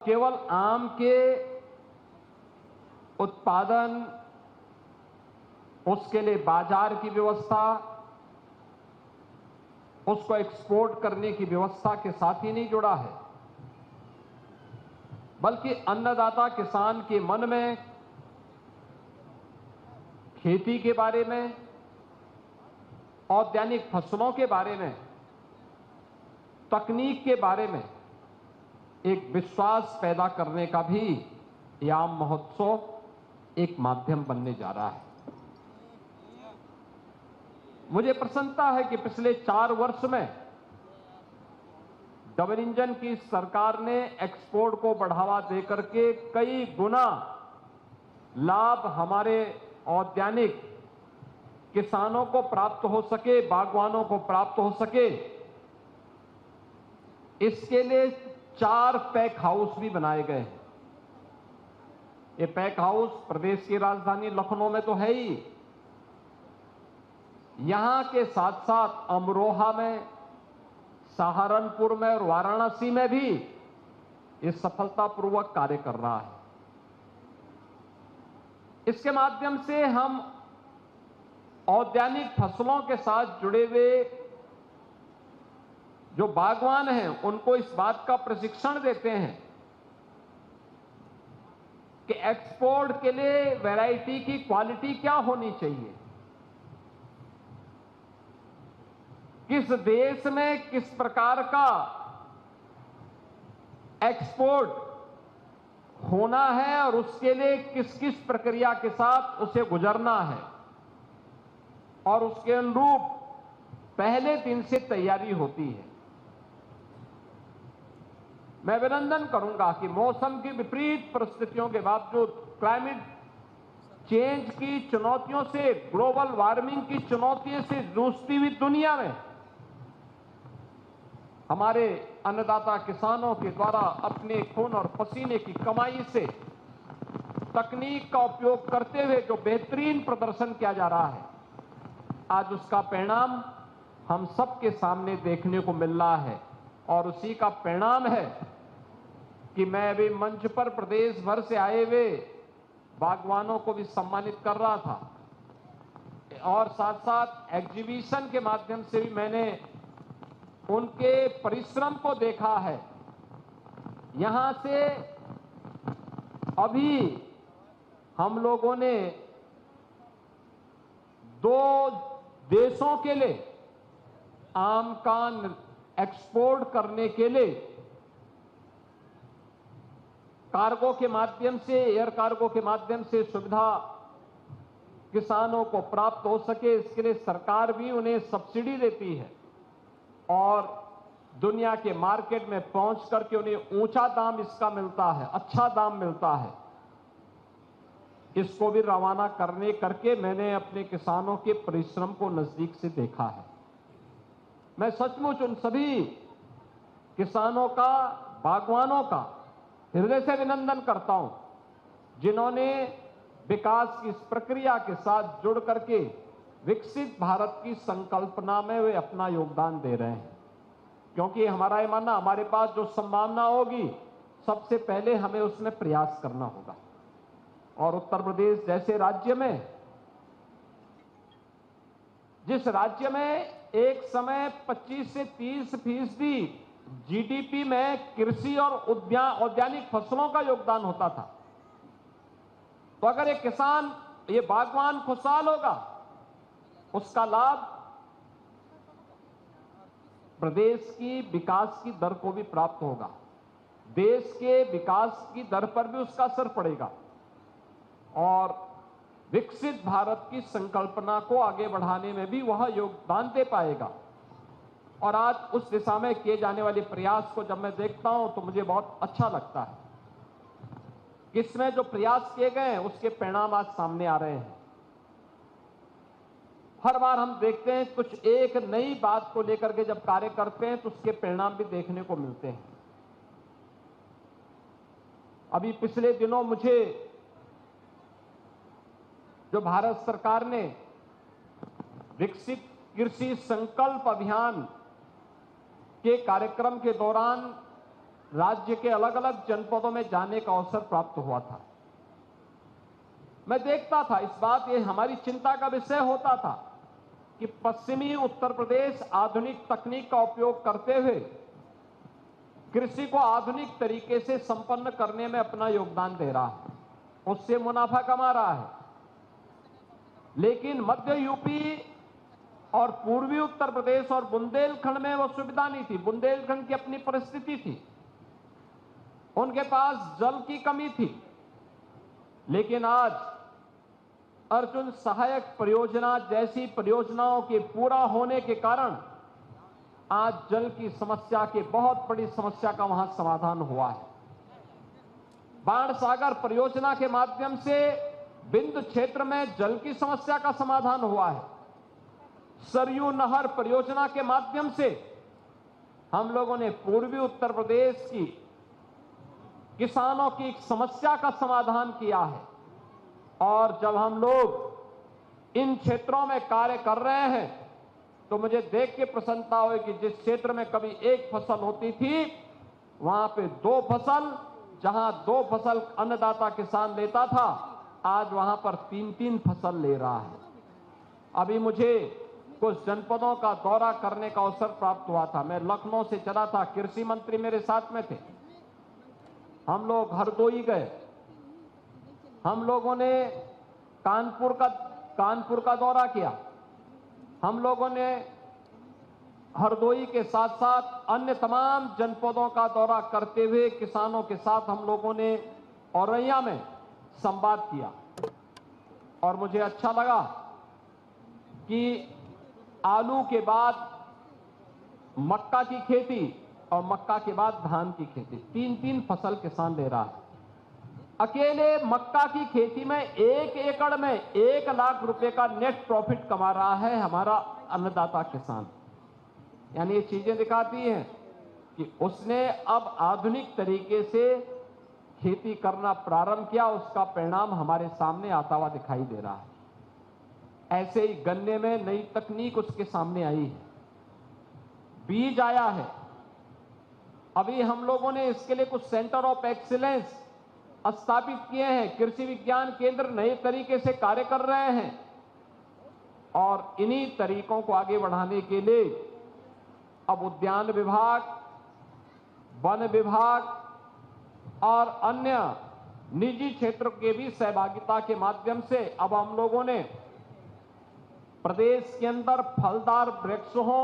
केवल आम के उत्पादन, उसके लिए बाजार की व्यवस्था, उसको एक्सपोर्ट करने की व्यवस्था के साथ ही नहीं जुड़ा है, बल्कि अन्नदाता किसान के मन में खेती के बारे में, औद्यानिक फसलों के बारे में, तकनीक के बारे में एक विश्वास पैदा करने का भी यह आम महोत्सव एक माध्यम बनने जा रहा है। मुझे प्रसन्नता है कि पिछले 4 वर्ष में डबल इंजन की सरकार ने एक्सपोर्ट को बढ़ावा देकर के कई गुना लाभ हमारे औद्यानिक किसानों को प्राप्त हो सके, बागवानों को प्राप्त हो सके, इसके लिए 4 पैक हाउस भी बनाए गए हैं। ये पैक हाउस प्रदेश की राजधानी लखनऊ में तो है ही, यहां के साथ साथ अमरोहा में, सहारनपुर में और वाराणसी में भी ये सफलतापूर्वक कार्य कर रहा है। इसके माध्यम से हम औद्यानिक फसलों के साथ जुड़े हुए जो बागवान हैं उनको इस बात का प्रशिक्षण देते हैं कि एक्सपोर्ट के लिए वैरायटी की क्वालिटी क्या होनी चाहिए, किस देश में किस प्रकार का एक्सपोर्ट होना है और उसके लिए किस किस प्रक्रिया के साथ उसे गुजरना है, और उसके अनुरूप पहले दिन से तैयारी होती है। मैं अभिनंदन करूंगा कि मौसम की विपरीत परिस्थितियों के बावजूद, क्लाइमेट चेंज की चुनौतियों से, ग्लोबल वार्मिंग की चुनौतियों से जूझती हुई दुनिया में हमारे अन्नदाता किसानों के द्वारा अपने खून और पसीने की कमाई से तकनीक का उपयोग करते हुए जो बेहतरीन प्रदर्शन किया जा रहा है, आज उसका परिणाम हम सबके सामने देखने को मिल रहा है। और उसी का परिणाम है कि मैं अभी मंच पर प्रदेश भर से आए हुए बागवानों को भी सम्मानित कर रहा था, और साथ साथ एग्जीबिशन के माध्यम से भी मैंने उनके परिश्रम को देखा है। यहां से अभी हम लोगों ने 2 देशों के लिए आम का एक्सपोर्ट करने के लिए कार्गो के माध्यम से, एयर कार्गो के माध्यम से सुविधा किसानों को प्राप्त हो सके, इसके लिए सरकार भी उन्हें सब्सिडी देती है और दुनिया के मार्केट में पहुंच करके उन्हें ऊंचा दाम इसका मिलता है, अच्छा दाम मिलता है। इसको भी रवाना करके मैंने अपने किसानों के परिश्रम को नजदीक से देखा है। मैं सचमुच उन सभी किसानों का, बागवानों का हृदय से अभिनंदन करता हूं जिन्होंने विकास की इस प्रक्रिया के साथ जुड़ करके विकसित भारत की संकल्पना में वे अपना योगदान दे रहे हैं। क्योंकि हमारा ये मानना, हमारे पास जो संभावना होगी सबसे पहले हमें उसमें प्रयास करना होगा। और उत्तर प्रदेश जैसे राज्य में, जिस राज्य में एक समय 25 से 30% जीडीपी में कृषि और औद्यानिक फसलों का योगदान होता था, तो अगर ये किसान, ये बागवान खुशहाल होगा, उसका लाभ प्रदेश की विकास की दर को भी प्राप्त होगा, देश के विकास की दर पर भी उसका असर पड़ेगा और विकसित भारत की संकल्पना को आगे बढ़ाने में भी वह योगदान दे पाएगा। और आज उस दिशा में किए जाने वाले प्रयास को जब मैं देखता हूं तो मुझे बहुत अच्छा लगता है कि इसमें जो प्रयास किए गए हैं उसके परिणाम आज सामने आ रहे हैं। हर बार हम देखते हैं कुछ एक नई बात को लेकर के जब कार्य करते हैं तो उसके परिणाम भी देखने को मिलते हैं। अभी पिछले दिनों मुझे जो भारत सरकार ने विकसित कृषि संकल्प अभियान के कार्यक्रम के दौरान राज्य के अलग अलग जनपदों में जाने का अवसर प्राप्त हुआ था। मैं देखता था इस बात, ये हमारी चिंता का विषय होता था कि पश्चिमी उत्तर प्रदेश आधुनिक तकनीक का उपयोग करते हुए कृषि को आधुनिक तरीके से संपन्न करने में अपना योगदान दे रहा है, उससे मुनाफा कमा रहा है। लेकिन मध्य यूपी और पूर्वी उत्तर प्रदेश और बुंदेलखंड में वो सुविधा नहीं थी। बुंदेलखंड की अपनी परिस्थिति थी, उनके पास जल की कमी थी। लेकिन आज अर्जुन सहायक परियोजना जैसी परियोजनाओं के पूरा होने के कारण आज जल की समस्या की बहुत बड़ी समस्या का वहां समाधान हुआ है। बाण सागर परियोजना के माध्यम से बिंद क्षेत्र में जल की समस्या का समाधान हुआ है। सरयू नहर परियोजना के माध्यम से हम लोगों ने पूर्वी उत्तर प्रदेश की किसानों की समस्या का समाधान किया है। और जब हम लोग इन क्षेत्रों में कार्य कर रहे हैं तो मुझे देख के प्रसन्नता हुई कि जिस क्षेत्र में कभी एक फसल होती थी वहां पे 2 फसल, जहां 2 फसल अन्नदाता किसान लेता था, आज वहां पर 3-3 फसल ले रहा है। अभी मुझे कुछ जनपदों का दौरा करने का अवसर प्राप्त हुआ था। मैं लखनऊ से चला था, कृषि मंत्री मेरे साथ में थे। हम लोग हरदोई गए, हम लोगों ने कानपुर का दौरा किया, हम लोगों ने हरदोई के साथ साथ अन्य तमाम जनपदों का दौरा करते हुए किसानों के साथ हम लोगों ने औरैया में संवाद किया। और मुझे अच्छा लगा कि आलू के बाद मक्का की खेती और मक्का के बाद धान की खेती, 3-3 फसल किसान ले रहा है। अकेले मक्का की खेती में 1 एकड़ में 1 लाख रुपए का नेट प्रॉफिट कमा रहा है हमारा अन्नदाता किसान। यानी ये चीजें दिखाती हैं कि उसने अब आधुनिक तरीके से खेती करना प्रारंभ किया, उसका परिणाम हमारे सामने आता हुआ दिखाई दे रहा है। ऐसे ही गन्ने में नई तकनीक उसके सामने आई है, बीज आया है। अभी हम लोगों ने इसके लिए कुछ सेंटर ऑफ एक्सीलेंस स्थापित किए हैं, कृषि विज्ञान केंद्र नए तरीके से कार्य कर रहे हैं। और इन्हीं तरीकों को आगे बढ़ाने के लिए अब उद्यान विभाग, वन विभाग और अन्य निजी क्षेत्र के भी सहभागिता के माध्यम से अब हम लोगों ने प्रदेश के अंदर फलदार वृक्ष हो,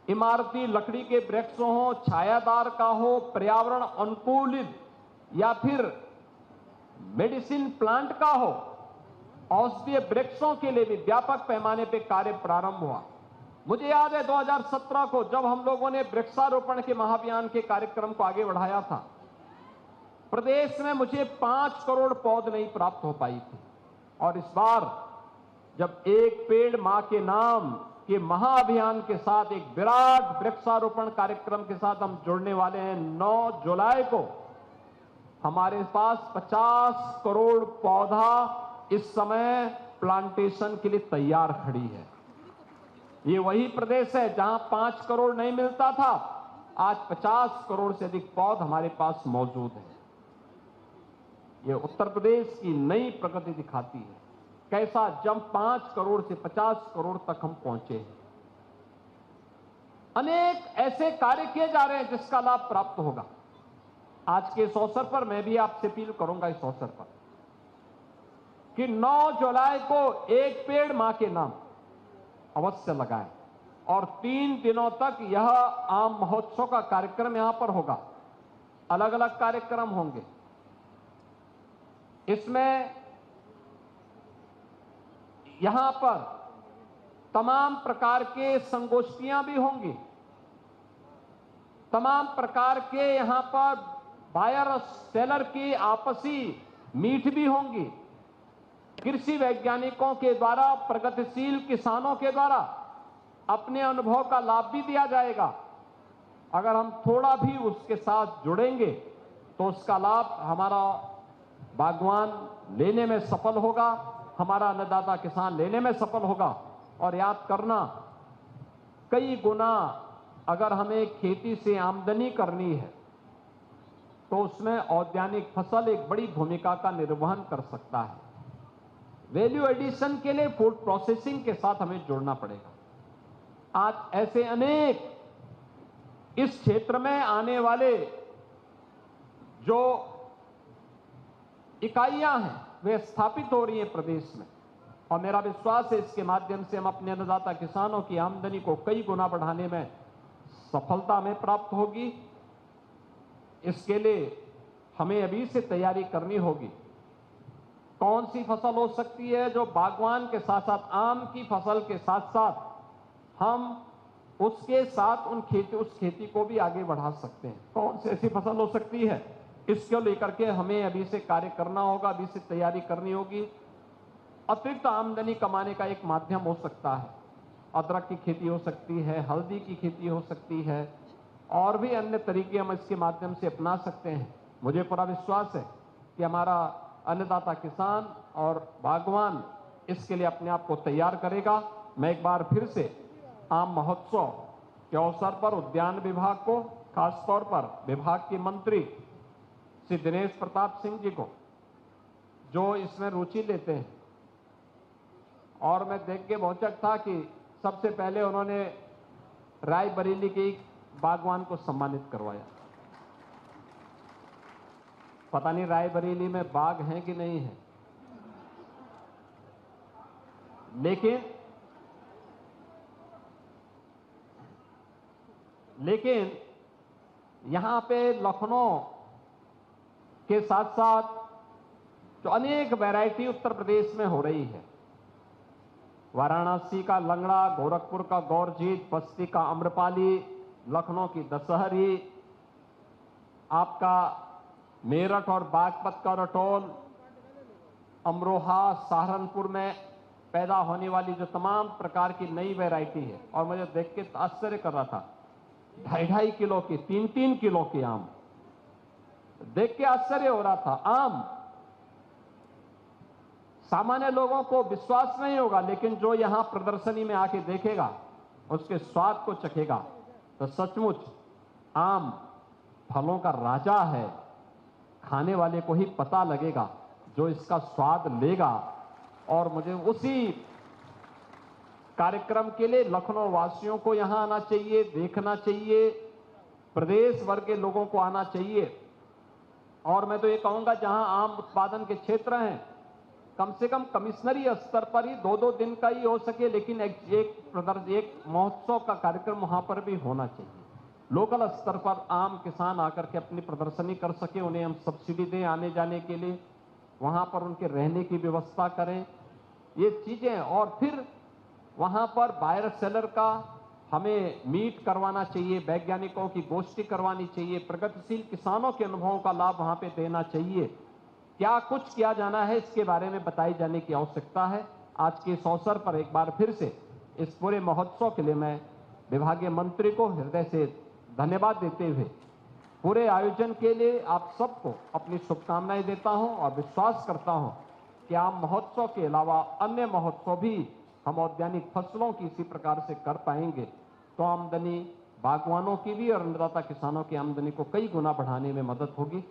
इमारती लकड़ी के वृक्ष हो, छायादार का हो, पर्यावरण अनुकूलित या फिर मेडिसिन प्लांट का हो, औषधीय वृक्षों के लिए भी व्यापक पैमाने पर कार्य प्रारंभ हुआ। मुझे याद है 2017 को जब हम लोगों ने वृक्षारोपण के महाअभियान के कार्यक्रम को आगे बढ़ाया था, प्रदेश में मुझे 5 करोड़ पौध नहीं प्राप्त हो पाई थी। और इस बार जब एक पेड़ मां के नाम के महाअभियान के साथ एक विराट वृक्षारोपण कार्यक्रम के साथ हम जुड़ने वाले हैं, 9 जुलाई को हमारे पास 50 करोड़ पौधा इस समय प्लांटेशन के लिए तैयार खड़ी है। ये वही प्रदेश है जहां 5 करोड़ नहीं मिलता था, आज 50 करोड़ से अधिक पौध हमारे पास मौजूद है। ये उत्तर प्रदेश की नई प्रगति दिखाती है, कैसा जंप 5 करोड़ से 50 करोड़ तक हम पहुंचे हैं। अनेक ऐसे कार्य किए जा रहे हैं जिसका लाभ प्राप्त होगा। आज के इस अवसर पर मैं भी आपसे अपील करूंगा इस अवसर पर कि 9 जुलाई को एक पेड़ मां के नाम अवश्य लगाएं और 3 दिनों तक यह आम महोत्सव का कार्यक्रम यहां पर होगा। अलग अलग कार्यक्रम होंगे, इसमें यहां पर तमाम प्रकार के संगोष्ठियां भी होंगी, तमाम प्रकार के यहां पर बायर और सेलर की आपसी मीट भी होंगी। कृषि वैज्ञानिकों के द्वारा, प्रगतिशील किसानों के द्वारा अपने अनुभव का लाभ भी दिया जाएगा। अगर हम थोड़ा भी उसके साथ जुड़ेंगे तो उसका लाभ हमारा बागवान लेने में सफल होगा, हमारा अन्नदाता किसान लेने में सफल होगा। और याद करना, कई गुना अगर हमें खेती से आमदनी करनी है तो उसमें औद्यानिक फसल एक बड़ी भूमिका का निर्वहन कर सकता है। वैल्यू एडिशन के लिए फूड प्रोसेसिंग के साथ हमें जुड़ना पड़ेगा। आज ऐसे अनेक इस क्षेत्र में आने वाले जो इकाइयां हैं वे स्थापित हो रही हैं प्रदेश में, और मेरा विश्वास है इसके माध्यम से हम अपने अन्नदाता किसानों की आमदनी को कई गुना बढ़ाने में सफलता हमें प्राप्त होगी। इसके लिए हमें अभी से तैयारी करनी होगी। कौन सी फसल हो सकती है जो बागवान के साथ साथ आम की फसल के साथ साथ हम उसके साथ उस खेती को भी आगे बढ़ा सकते हैं? कौन सी ऐसी फसल हो सकती है? इसको लेकर के हमें अभी से कार्य करना होगा, अभी से तैयारी करनी होगी। अतिरिक्त आमदनी कमाने का एक माध्यम हो सकता है, अदरक की खेती हो सकती है, हल्दी की खेती हो सकती है, और भी अन्य तरीके हम इसके माध्यम से अपना सकते हैं। मुझे पूरा विश्वास है कि हमारा अन्नदाता किसान और बागवान इसके लिए अपने आप को तैयार करेगा। मैं एक बार फिर से आम महोत्सव के अवसर पर उद्यान विभाग को, खासतौर पर विभाग के मंत्री श्री दिनेश प्रताप सिंह जी को, जो इसमें रुचि लेते हैं, और मैं देख के भौचक था कि सबसे पहले उन्होंने रायबरेली के एक बागवान को सम्मानित करवाया। पता नहीं रायबरेली में बाग हैं कि नहीं है, लेकिन यहां पे लखनऊ के साथ साथ जो अनेक वैरायटी उत्तर प्रदेश में हो रही है, वाराणसी का लंगड़ा, गोरखपुर का गौरजीत, बस्ती का अम्रपाली, लखनऊ की दशहरी, आपका मेरठ और बागपत का रटोल, अमरोहा, सहारनपुर में पैदा होने वाली जो तमाम प्रकार की नई वैरायटी है, और मुझे देख के आश्चर्य कर रहा था, 2.5 किलो की, 3-3 किलो की आम, देख के आश्चर्य हो रहा था। आम सामान्य लोगों को विश्वास नहीं होगा, लेकिन जो यहां प्रदर्शनी में आके देखेगा, उसके स्वाद को चखेगा, तो सचमुच आम फलों का राजा है। खाने वाले को ही पता लगेगा, जो इसका स्वाद लेगा। और मुझे उसी कार्यक्रम के लिए लखनऊ वासियों को यहां आना चाहिए, देखना चाहिए, प्रदेश भर के लोगों को आना चाहिए। और मैं तो ये कहूंगा, जहां आम उत्पादन के क्षेत्र हैं, कम से कम कमिश्नरी स्तर पर ही 2-2 दिन का ही हो सके, लेकिन एक महोत्सव का कार्यक्रम वहां पर भी होना चाहिए। लोकल स्तर पर आम किसान आकर के अपनी प्रदर्शनी कर सके, उन्हें हम सब्सिडी दें आने जाने के लिए, वहां पर उनके रहने की व्यवस्था करें, ये चीजें। और फिर वहां पर बायर सेलर का हमें मीट करवाना चाहिए, वैज्ञानिकों की गोष्ठी करवानी चाहिए, प्रगतिशील किसानों के अनुभवों का लाभ वहां पे देना चाहिए। क्या कुछ किया जाना है, इसके बारे में बताई जाने की आवश्यकता है। आज के इस अवसर पर एक बार फिर से इस पूरे महोत्सव के लिए मैं विभागीय मंत्री को हृदय से धन्यवाद देते हुए पूरे आयोजन के लिए आप सबको अपनी शुभकामनाएं देता हूं, और विश्वास करता हूं कि आम महोत्सव के अलावा अन्य महोत्सव भी हम औद्यानिक फसलों की इसी प्रकार से कर पाएंगे, तो आमदनी बागवानों की भी और अन्नदाता किसानों की आमदनी को कई गुना बढ़ाने में मदद होगी।